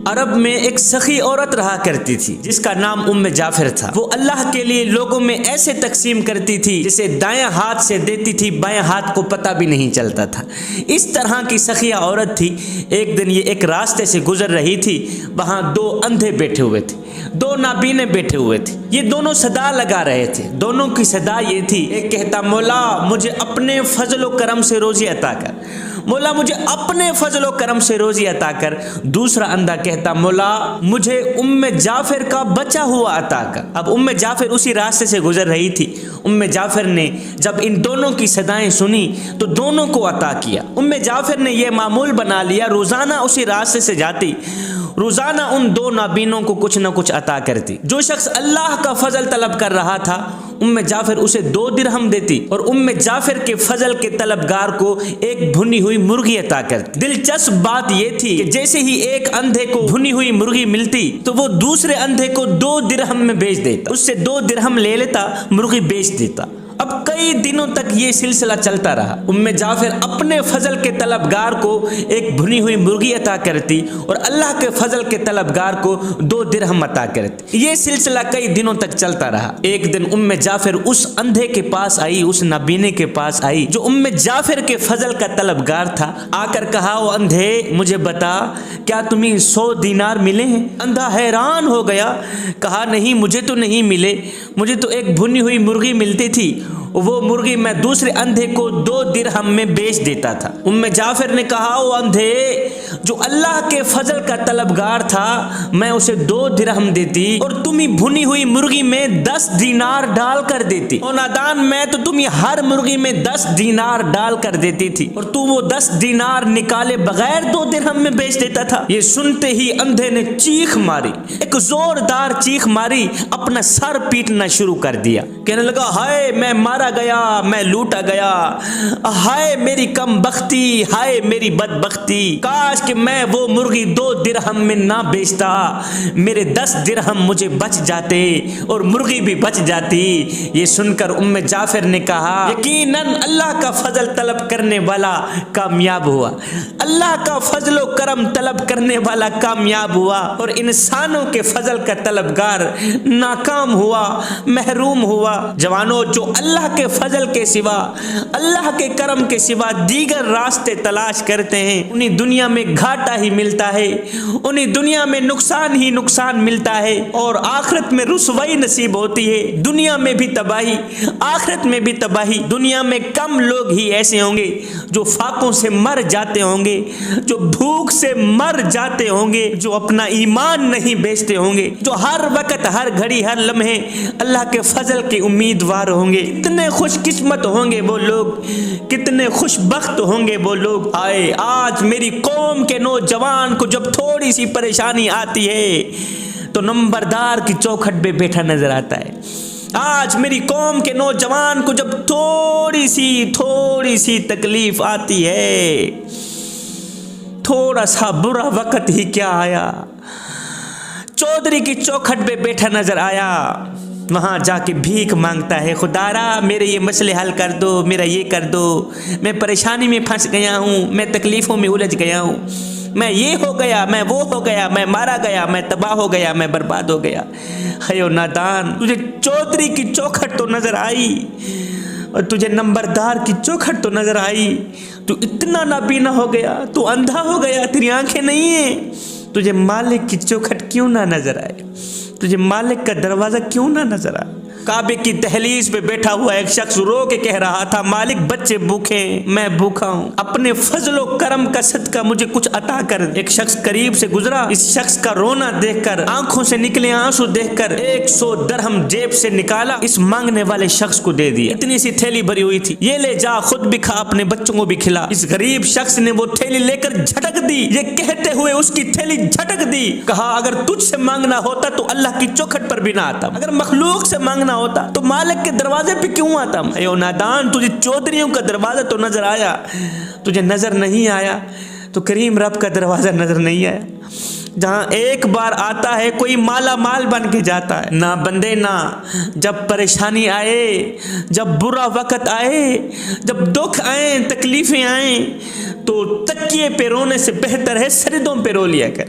عرب میں ایک سخی عورت رہا کرتی تھی جس کا نام ام جعفر تھا۔ وہ اللہ کے لیے لوگوں میں ایسے تقسیم کرتی تھی جسے دائیں ہاتھ سے دیتی تھی بائیں ہاتھ کو پتہ بھی نہیں چلتا تھا۔ اس طرح کی سخیہ عورت تھی۔ ایک دن یہ ایک راستے سے گزر رہی تھی، وہاں دو اندھے بیٹھے ہوئے تھے، دو نابینے بیٹھے ہوئے تھے۔ یہ دونوں صدا لگا رہے تھے۔ دونوں کی صدا یہ تھی، ایک کہتا مولا مجھے اپنے فضل و کرم سے روزی عطا کر، مولا مجھے اپنے فضل و کرم سے روزی عطا کر۔ دوسرا اندھا کہتا مولا مجھے ام جعفر کا بچا ہوا عطا کر۔ اب ام جعفر اسی راستے سے گزر رہی تھی۔ ام جعفر نے جب ان دونوں کی صدائیں سنی تو دونوں کو عطا کیا۔ ام جعفر نے یہ معمول بنا لیا، روزانہ اسی راستے سے جاتی، روزانہ ان دو نابینوں کو کچھ نہ کچھ عطا کرتی۔ جو شخص اللہ کا فضل طلب کر رہا تھا ام جعفر اسے 2 درہم دیتی اور ام جعفر کے فضل کے طلبگار کو ایک بھنی ہوئی مرغی عطا کرتی۔ دلچسپ بات یہ تھی کہ جیسے ہی ایک اندھے کو بھنی ہوئی مرغی ملتی تو وہ دوسرے اندھے کو 2 درہم میں بیچ دیتا، اس سے 2 درہم لے لیتا، مرغی بیچ دیتا۔ اب کئی دنوں تک یہ سلسلہ چلتا رہا۔ ام جعفر اپنے فضل کے طلبگار کو ایک بھنی ہوئی مرغی عطا کرتی اور اللہ کے فضل کے طلبگار کو 2 درہم عطا کرتی۔ یہ سلسلہ کئی دنوں تک چلتا رہا۔ ایک دن ام جعفر اس اندھے کے پاس آئی، اس نابینے کے پاس آئی جو ام جعفر کے فضل کا طلبگار تھا۔ آ کر کہا او اندھے مجھے بتا کیا تمہیں 100 دینار ملے ہیں؟ اندھا حیران ہو گیا، کہا نہیں مجھے تو نہیں ملے، مجھے تو ایک بھنی ہوئی مرغی ملتی تھی، وہ مرغی میں دوسرے اندھے کو 2 درہم میں بیچ دیتا تھا۔ ام جعفر نے کہا او اندھے جو اللہ کے فضل کا طلبگار تھا میں اسے 2 درہم دیتی اور تمہیں بھنی ہوئی مرغی میں 10 دینار ڈال کر دیتی۔ او نادان میں تو تمہیں ہر مرغی میں 10 دینار ڈال کر دیتی تھی اور تو وہ 10 دینار نکالے بغیر 2 درہم میں بیچ دیتا تھا۔ یہ سنتے ہی اندھے نے چیخ ماری، ایک زوردار چیخ ماری، اپنا سر پیٹنا شروع کر دیا، کہنے لگا ہائے میں مارا گیا، میں لوٹا گیا، ہائے میری کم بختی، ہائے میری بدبختی، کاش کہ میں وہ مرغی 2 درہم میں نہ بیچتا، میرے 10 درہم مجھے بچ جاتے اور مرغی بھی بچ جاتی۔ یہ سن کر ام جعفر نے کہا یقیناً اللہ کا فضل طلب کرنے والا کامیاب ہوا، اللہ کا فضل و کرم طلب کرنے والا کامیاب ہوا اور انسانوں کے فضل کا طلبگار ناکام ہوا، محروم ہوا۔ جوانوں جو اللہ کے فضل کے سوا، اللہ کے کرم کے سوا دیگر راستے تلاش کرتے ہیں انہیں دنیا میں گھاٹا ہی ملتا ہے، انہیں دنیا میں نقصان ہی نقصان ملتا ہے اور آخرت میں رسوائی نصیب ہوتی ہے۔ دنیا میں بھی تباہی، آخرت میں بھی تباہی۔ دنیا میں کم لوگ ہی ایسے ہوں گے جو فاقوں سے مر جاتے ہوں گے، جو بھوک سے مر جاتے ہوں گے، جو اپنا ایمان نہیں بیچتے ہوں گے، جو ہر وقت ہر گھڑی ہر لمحے اللہ کے فضل کے امیدوار ہوں گے۔ کتنے خوش قسمت ہوں گے وہ لوگ، کتنے خوش بخت ہوں گے وہ لوگ۔ آئے آج میری قوم کے نوجوان کو جب تھوڑی سی پریشانی آتی ہے تو نمبردار کی چوکھٹ پہ بیٹھا نظر آتا ہے۔ آج میری قوم کے نوجوان کو جب تھوڑی سی تکلیف آتی ہے، تھوڑا سا برا وقت ہی کیا آیا، چودھری کی چوکھٹ پہ بیٹھا نظر آیا، وہاں جا کے بھیک مانگتا ہے، خدارا میرے یہ مسئلے حل کر دو، میرا یہ کر دو، میں پریشانی میں پھنس گیا ہوں، میں تکلیفوں میں الجھ گیا ہوں، میں یہ ہو گیا، میں وہ ہو گیا، میں مارا گیا، میں تباہ ہو گیا، میں برباد ہو گیا۔ ہیو نادان تجھے چودھری کی چوکھٹ تو نظر آئی اور تجھے نمبردار کی چوکھٹ تو نظر آئی، تو اتنا نابینا ہو گیا، تو اندھا ہو گیا، تیری آنکھیں نہیں ہیں، تجھے مالک کی چوکھٹ کیوں نہ نظر آئے، تجھے مالک کا دروازہ کیوں نہ نظر آئے۔ کعبے کی دہلیز پہ بیٹھا ہوا ایک شخص رو کے کہہ رہا تھا مالک بچے بھوکے ہیں، میں بھوکا ہوں، اپنے فضل و کرم کا صدقہ مجھے کچھ عطا کر۔ ایک شخص قریب سے گزرا، اس شخص کا رونا دیکھ کر، آنکھوں سے نکلے آنسو دیکھ کر 100 درہم جیب سے نکالا، اس مانگنے والے شخص کو دے دیا۔ اتنی سی تھیلی بھری ہوئی تھی، یہ لے جا خود بھی کھا اپنے بچوں کو بھی کھلا۔ اس غریب شخص نے وہ تھیلی لے کر جھٹک دی، یہ کہتے ہوئے اس کی تھیلی جھٹک دی، کہا اگر تجھ سے مانگنا ہوتا تو اللہ کی چوکھٹ پر بھی نہ آتا، اگر مخلوق سے مانگنا ہوتا تو مالک کے دروازے پہ کیوں آتا۔ ایو نادان تجھے چودھریوں کا دروازہ تو نظر آیا، تجھے نظر نہیں آیا تو کریم رب کا دروازہ نظر نہیں آیا، جہاں ایک بار آتا ہے کوئی مالا مال بن کے جاتا ہے۔ نہ بندے نہ، جب پریشانی آئے، جب برا وقت آئے، جب دکھ آئیں، تکلیفیں آئیں تو تکیے پہ رونے سے بہتر ہے سجدوں پہ رو لیا کر،